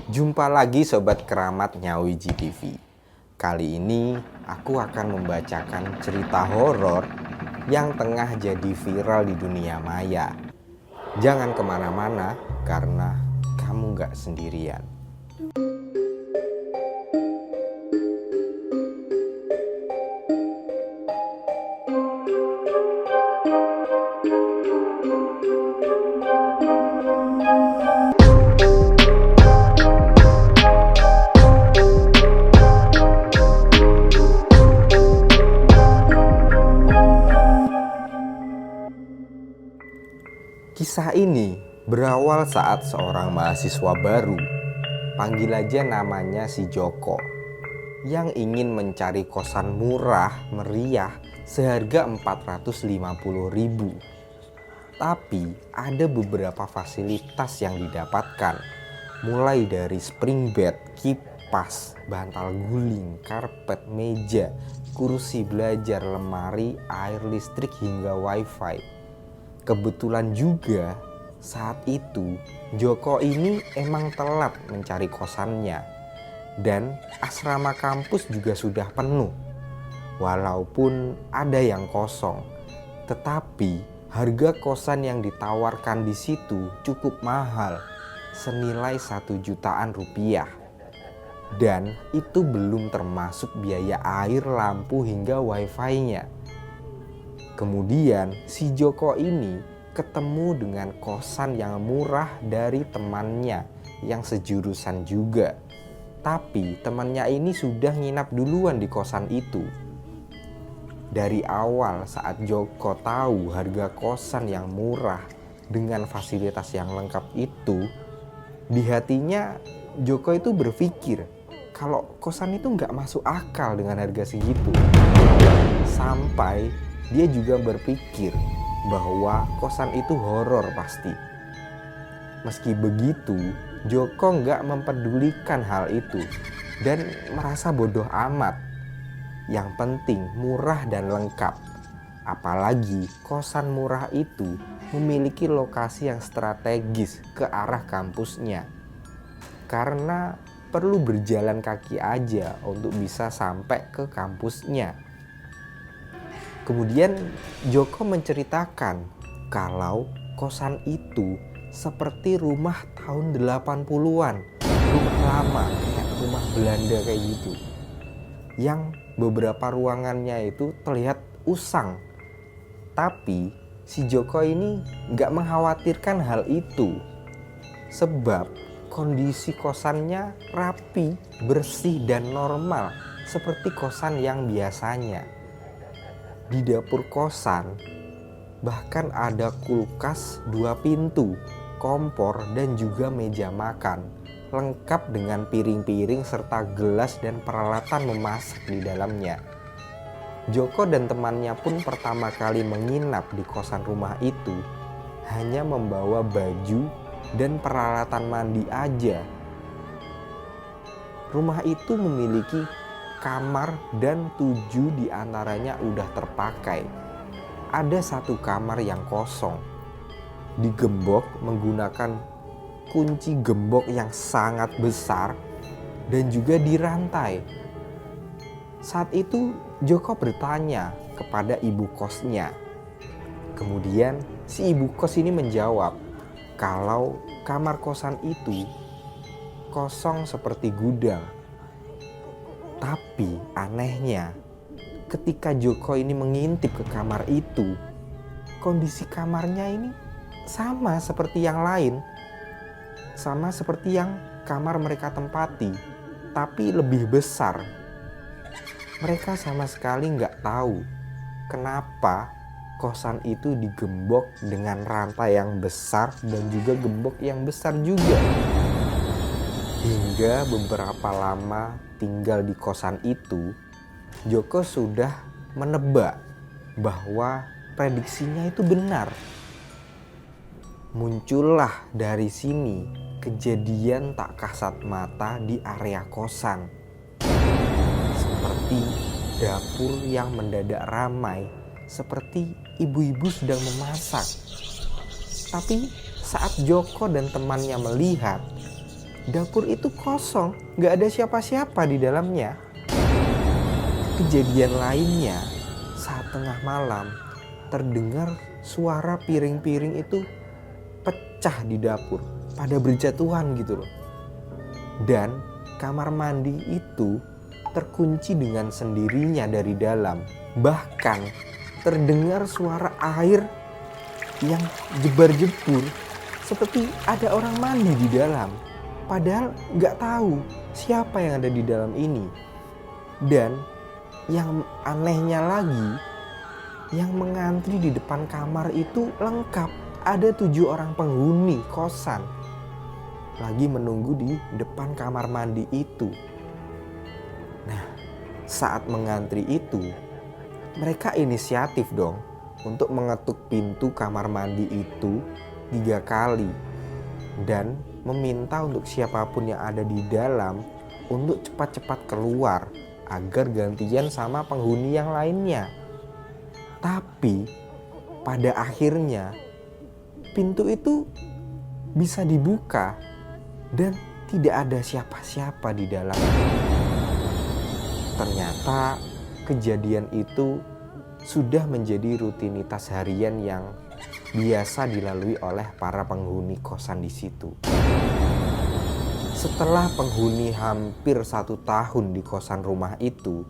Jumpa lagi Sobat Keramat Nyawiji TV. Kali ini aku akan membacakan cerita horor yang tengah jadi viral di dunia maya. Jangan kemana-mana karena kamu gak sendirian. Kisah ini berawal saat seorang mahasiswa baru, panggil aja namanya si Joko, yang ingin mencari kosan murah meriah seharga 450.000. Tapi ada beberapa fasilitas yang didapatkan, mulai dari spring bed, kipas, bantal guling, karpet, meja, kursi belajar, lemari, air listrik hingga wifi. Kebetulan juga saat itu Joko ini emang telat mencari kosannya dan asrama kampus juga sudah penuh. Walaupun ada yang kosong, tetapi harga kosan yang ditawarkan di situ cukup mahal, senilai 1 jutaan rupiah. Dan itu belum termasuk biaya air, lampu hingga wifi-nya. Kemudian si Joko ini ketemu dengan kosan yang murah dari temannya yang sejurusan juga. Tapi temannya ini sudah nginap duluan di kosan itu. Dari awal saat Joko tahu harga kosan yang murah dengan fasilitas yang lengkap itu, di hatinya Joko itu berpikir kalau kosan itu nggak masuk akal dengan harga segitu. Sampai dia juga berpikir bahwa kosan itu horor pasti. Meski begitu, Joko nggak mempedulikan hal itu dan merasa bodoh amat. Yang penting murah dan lengkap. Apalagi kosan murah itu memiliki lokasi yang strategis ke arah kampusnya. Karena perlu berjalan kaki aja untuk bisa sampai ke kampusnya. Kemudian Joko menceritakan kalau kosan itu seperti rumah tahun 80-an, rumah lama kayak rumah Belanda kayak gitu. Yang beberapa ruangannya itu terlihat usang. Tapi si Joko ini gak mengkhawatirkan hal itu. Sebab kondisi kosannya rapi, bersih dan normal seperti kosan yang biasanya. Di dapur kosan bahkan ada kulkas 2 pintu, kompor dan juga meja makan, lengkap dengan piring-piring serta gelas dan peralatan memasak di dalamnya. Joko dan temannya pun pertama kali menginap di kosan rumah itu hanya membawa baju dan peralatan mandi aja. Rumah itu memiliki kamar dan 7 diantaranya udah terpakai. Ada 1 kamar yang kosong, digembok menggunakan kunci gembok yang sangat besar dan juga dirantai. Saat itu Joko bertanya kepada ibu kosnya. Kemudian si ibu kos ini menjawab kalau kamar kosan itu kosong seperti gudang. Tapi anehnya, ketika Joko ini mengintip ke kamar itu, kondisi kamarnya ini sama seperti yang lain. Sama seperti yang kamar mereka tempati, tapi lebih besar. Mereka sama sekali nggak tahu kenapa kosan itu digembok dengan rantai yang besar dan juga gembok yang besar juga. Hingga beberapa lama tinggal di kosan itu, Joko sudah menebak bahwa prediksinya itu benar. Muncullah dari sini kejadian tak kasat mata di area kosan. Seperti dapur yang mendadak ramai, seperti ibu-ibu sedang memasak. Tapi saat Joko dan temannya melihat, dapur itu kosong, gak ada siapa-siapa di dalamnya. Kejadian lainnya, saat tengah malam terdengar suara piring-piring itu pecah di dapur, pada berjatuhan gitu loh. Dan kamar mandi itu terkunci dengan sendirinya dari dalam. Bahkan terdengar suara air yang jebar-jebur seperti ada orang mandi di dalam. Padahal nggak tahu siapa yang ada di dalam ini. Dan yang anehnya lagi, yang mengantri di depan kamar itu lengkap. Ada 7 orang penghuni kosan lagi menunggu di depan kamar mandi itu. Nah, saat mengantri itu, mereka inisiatif dong untuk mengetuk pintu kamar mandi itu 3 kali dan meminta untuk siapapun yang ada di dalam untuk cepat-cepat keluar agar gantian sama penghuni yang lainnya. Tapi pada akhirnya pintu itu bisa dibuka dan tidak ada siapa-siapa di dalam. Ternyata kejadian itu sudah menjadi rutinitas harian yang biasa dilalui oleh para penghuni kosan di situ. Setelah penghuni hampir 1 tahun di kosan rumah itu,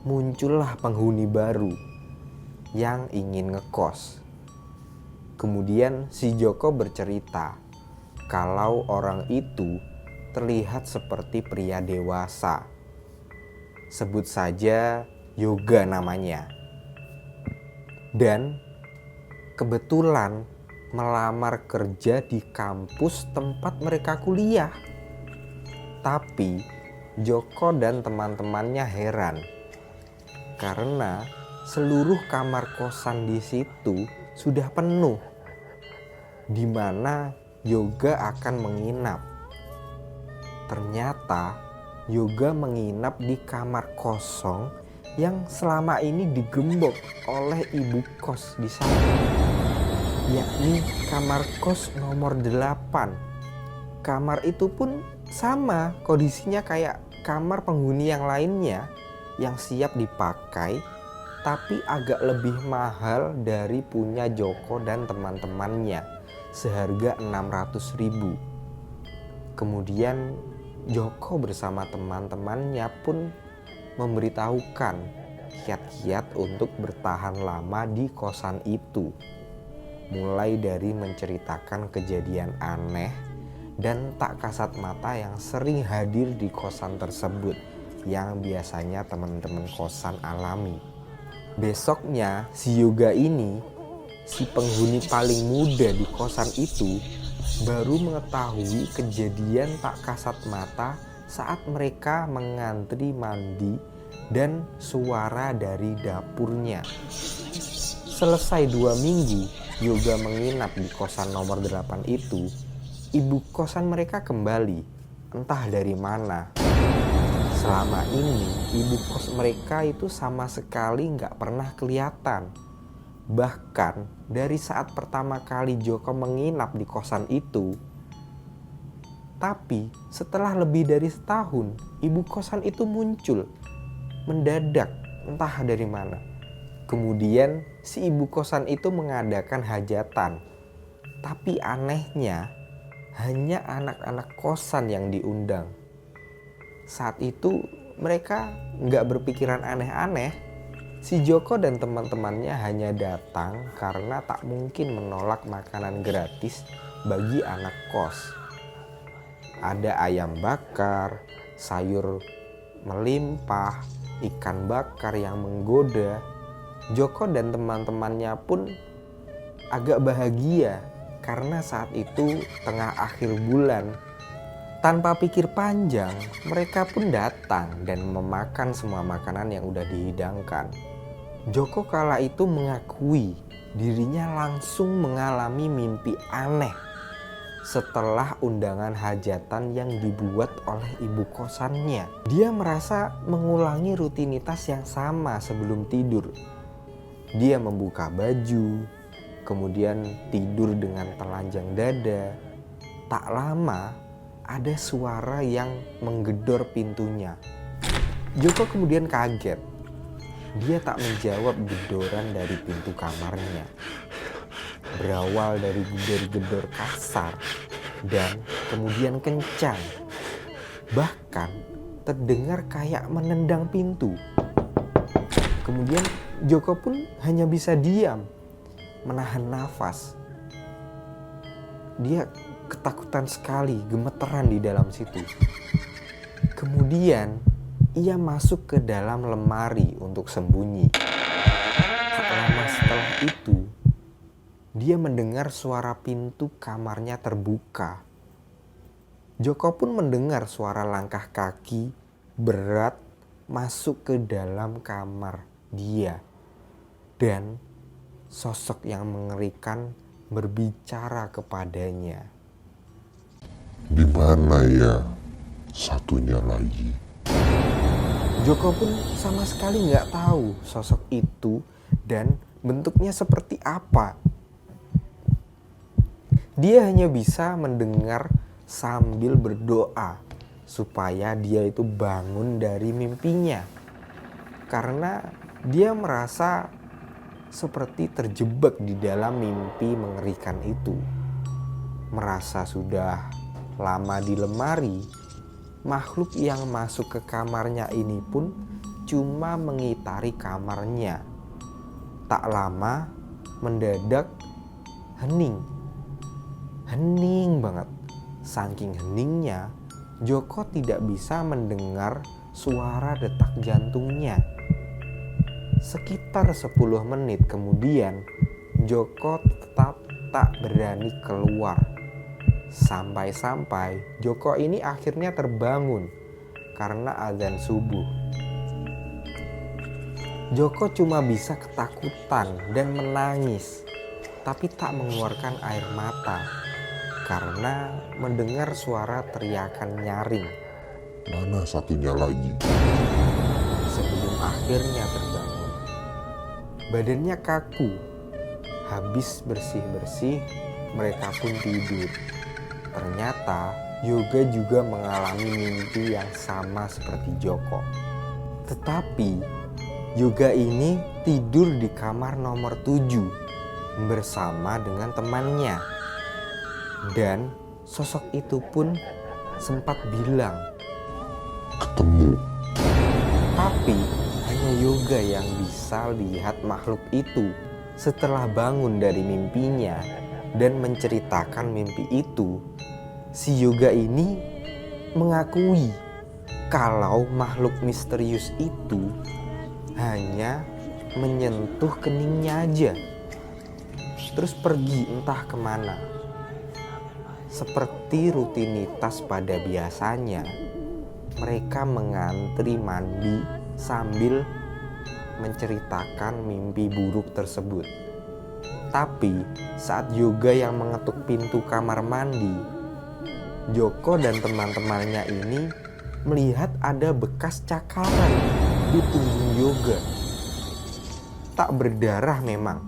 muncullah penghuni baru yang ingin ngekos. Kemudian si Joko bercerita kalau orang itu terlihat seperti pria dewasa. Sebut saja Yoga namanya. Dan kebetulan melamar kerja di kampus tempat mereka kuliah. Tapi Joko dan teman-temannya heran karena seluruh kamar kosan di situ sudah penuh, di mana Yoga akan menginap. Ternyata Yoga menginap di kamar kosong yang selama ini digembok oleh ibu kos di sana, yakni kamar kos nomor 8. Kamar itu pun sama kondisinya kayak kamar penghuni yang lainnya yang siap dipakai, tapi agak lebih mahal dari punya Joko dan teman-temannya, seharga 600.000. Kemudian Joko bersama teman-temannya pun memberitahukan kiat-kiat untuk bertahan lama di kosan itu. Mulai dari menceritakan kejadian aneh dan tak kasat mata yang sering hadir di kosan tersebut yang biasanya teman-teman kosan alami. Besoknya si Yoga ini, si penghuni paling muda di kosan itu, baru mengetahui kejadian tak kasat mata saat mereka mengantri mandi dan suara dari dapurnya. Selesai 2 minggu Yoga menginap di kosan nomor 8 itu, ibu kosan mereka kembali, entah dari mana. Selama ini ibu kos mereka itu sama sekali gak pernah kelihatan. Bahkan dari saat pertama kali Joko menginap di kosan itu. Tapi setelah lebih dari setahun, ibu kosan itu muncul mendadak, entah dari mana. Kemudian si ibu kosan itu mengadakan hajatan. Tapi anehnya hanya anak-anak kosan yang diundang. Saat itu mereka gak berpikiran aneh-aneh. Si Joko dan teman-temannya hanya datang karena tak mungkin menolak makanan gratis bagi anak kos. Ada ayam bakar, sayur melimpah, ikan bakar yang menggoda. Joko dan teman-temannya pun agak bahagia karena saat itu tengah akhir bulan. Tanpa pikir panjang, mereka pun datang dan memakan semua makanan yang udah dihidangkan. Joko kala itu mengakui dirinya langsung mengalami mimpi aneh setelah undangan hajatan yang dibuat oleh ibu kosannya. Dia merasa mengulangi rutinitas yang sama sebelum tidur. Dia membuka baju, kemudian tidur dengan telanjang dada. Tak lama ada suara yang menggedor pintunya. Joko kemudian kaget. Dia tak menjawab gedoran dari pintu kamarnya. Berawal dari gedor-gedor kasar dan kemudian kencang. Bahkan terdengar kayak menendang pintu. Kemudian Joko pun hanya bisa diam, menahan nafas. Dia ketakutan sekali, gemeteran di dalam situ. Kemudian ia masuk ke dalam lemari untuk sembunyi. Tak lama setelah itu, dia mendengar suara pintu kamarnya terbuka. Joko pun mendengar suara langkah kaki berat masuk ke dalam kamar dia. Dan sosok yang mengerikan berbicara kepadanya. Di mana ya satunya lagi? Joko pun sama sekali nggak tahu sosok itu dan bentuknya seperti apa. Dia hanya bisa mendengar sambil berdoa supaya dia itu bangun dari mimpinya. Karena dia merasa seperti terjebak di dalam mimpi mengerikan itu. Merasa sudah lama di lemari, makhluk yang masuk ke kamarnya ini pun cuma mengitari kamarnya. Tak lama mendadak hening. Hening banget. Saking heningnya, Joko tidak bisa mendengar suara detak jantungnya. Sekitar 10 menit kemudian, Joko tetap tak berani keluar. Sampai-sampai Joko ini akhirnya terbangun karena azan subuh. Joko cuma bisa ketakutan dan menangis, tapi tak mengeluarkan air mata karena mendengar suara teriakan nyaring. Mana satunya lagi? Sebelum akhirnya terbangun. Badannya kaku. Habis bersih-bersih, mereka pun tidur. Ternyata Yoga juga mengalami mimpi yang sama seperti Joko. Tetapi Yoga ini tidur di kamar nomor 7 bersama dengan temannya. Dan sosok itu pun sempat bilang, Ketemu. tapi hanya Yoga yang bisa lihat makhluk itu setelah bangun dari mimpinya dan menceritakan mimpi itu. Si Yoga ini mengakui kalau makhluk misterius itu hanya menyentuh keningnya aja, terus pergi entah kemana. Seperti rutinitas pada biasanya, mereka mengantri mandi sambil menceritakan mimpi buruk tersebut. Tapi saat Yoga yang mengetuk pintu kamar mandi, Joko dan teman-temannya ini melihat ada bekas cakaran di punggung Yoga. Tak berdarah memang,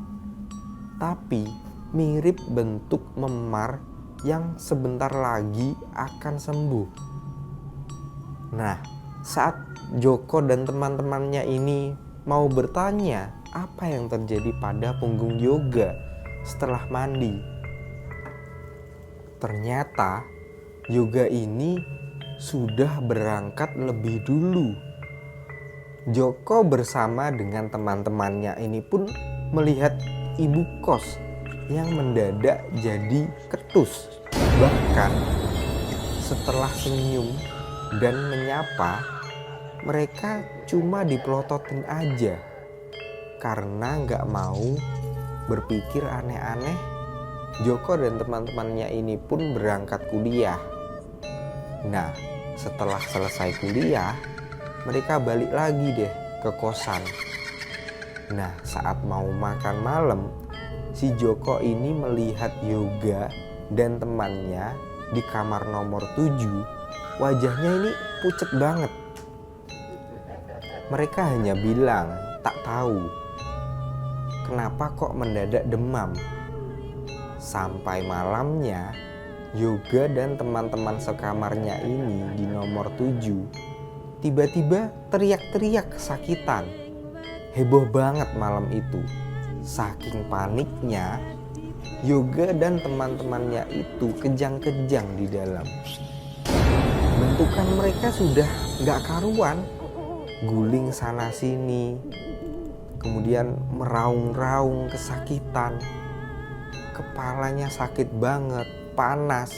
tapi mirip bentuk memar yang sebentar lagi akan sembuh. Nah, saat Joko dan teman-temannya ini mau bertanya apa yang terjadi pada punggung Yoga setelah mandi, ternyata Yoga ini sudah berangkat lebih dulu. Joko bersama dengan teman-temannya ini pun melihat ibu kos yang mendadak jadi ketus. Bahkan setelah senyum dan menyapa, mereka cuma dipelototin aja karena gak mau berpikir aneh-aneh. Joko dan teman-temannya ini pun berangkat kuliah. Nah, setelah selesai kuliah, mereka balik lagi deh ke kosan. Nah, saat mau makan malam, si Joko ini melihat Yoga dan temannya di kamar nomor 7. Wajahnya ini pucet banget. Mereka hanya bilang tak tahu kenapa kok mendadak demam. Sampai malamnya Yoga dan teman-teman sekamarnya ini di nomor 7 tiba-tiba teriak-teriak kesakitan. Heboh banget malam itu. Saking paniknya, Yoga dan teman-temannya itu kejang-kejang di dalam. Bentukan mereka sudah gak karuan, guling sana sini, kemudian meraung-raung kesakitan. Kepalanya sakit banget, panas.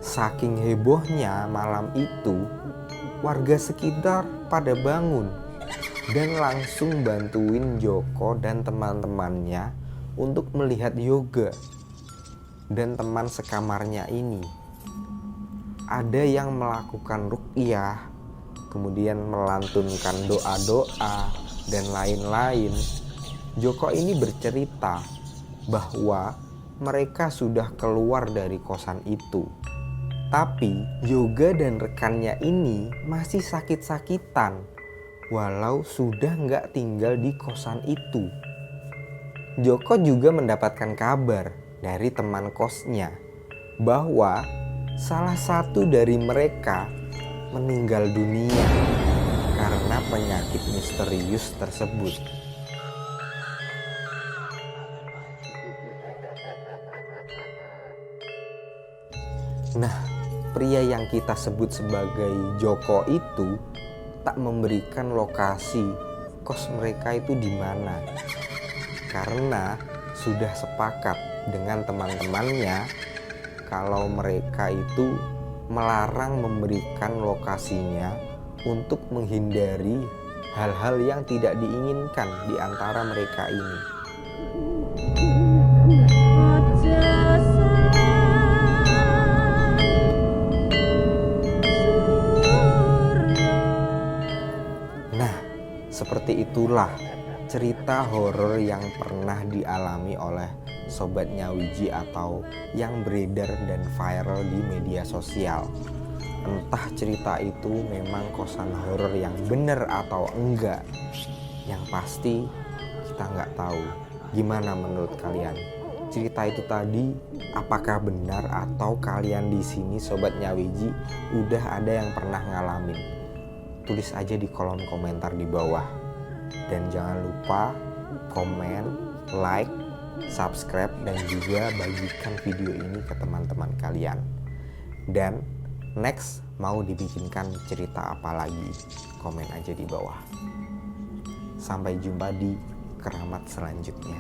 Saking hebohnya malam itu, warga sekitar pada bangun dan langsung bantuin Joko dan teman-temannya untuk melihat Yoga dan teman sekamarnya ini. Ada yang melakukan ruqyah, kemudian melantunkan doa-doa dan lain-lain. Joko ini bercerita bahwa mereka sudah keluar dari kosan itu, tapi Yoga dan rekannya ini masih sakit-sakitan walau sudah nggak tinggal di kosan itu. Joko juga mendapatkan kabar dari teman kosnya bahwa salah satu dari mereka meninggal dunia karena penyakit misterius tersebut. Nah, pria yang kita sebut sebagai Joko itu tak memberikan lokasi kos mereka itu di mana, karena sudah sepakat dengan teman-temannya kalau mereka itu melarang memberikan lokasinya untuk menghindari hal-hal yang tidak diinginkan di antara mereka ini. Seperti itulah cerita horor yang pernah dialami oleh Sobat Nyawiji atau yang beredar dan viral di media sosial. Entah cerita itu memang kosan horor yang benar atau enggak. Yang pasti kita nggak tahu. Gimana menurut kalian? Cerita itu tadi apakah benar atau kalian di sini Sobat Nyawiji udah ada yang pernah ngalamin? Tulis aja di kolom komentar di bawah. Dan jangan lupa komen, like, subscribe, dan juga bagikan video ini ke teman-teman kalian. Dan next mau dibikinkan cerita apa lagi? Komen aja di bawah. Sampai jumpa di keramat selanjutnya.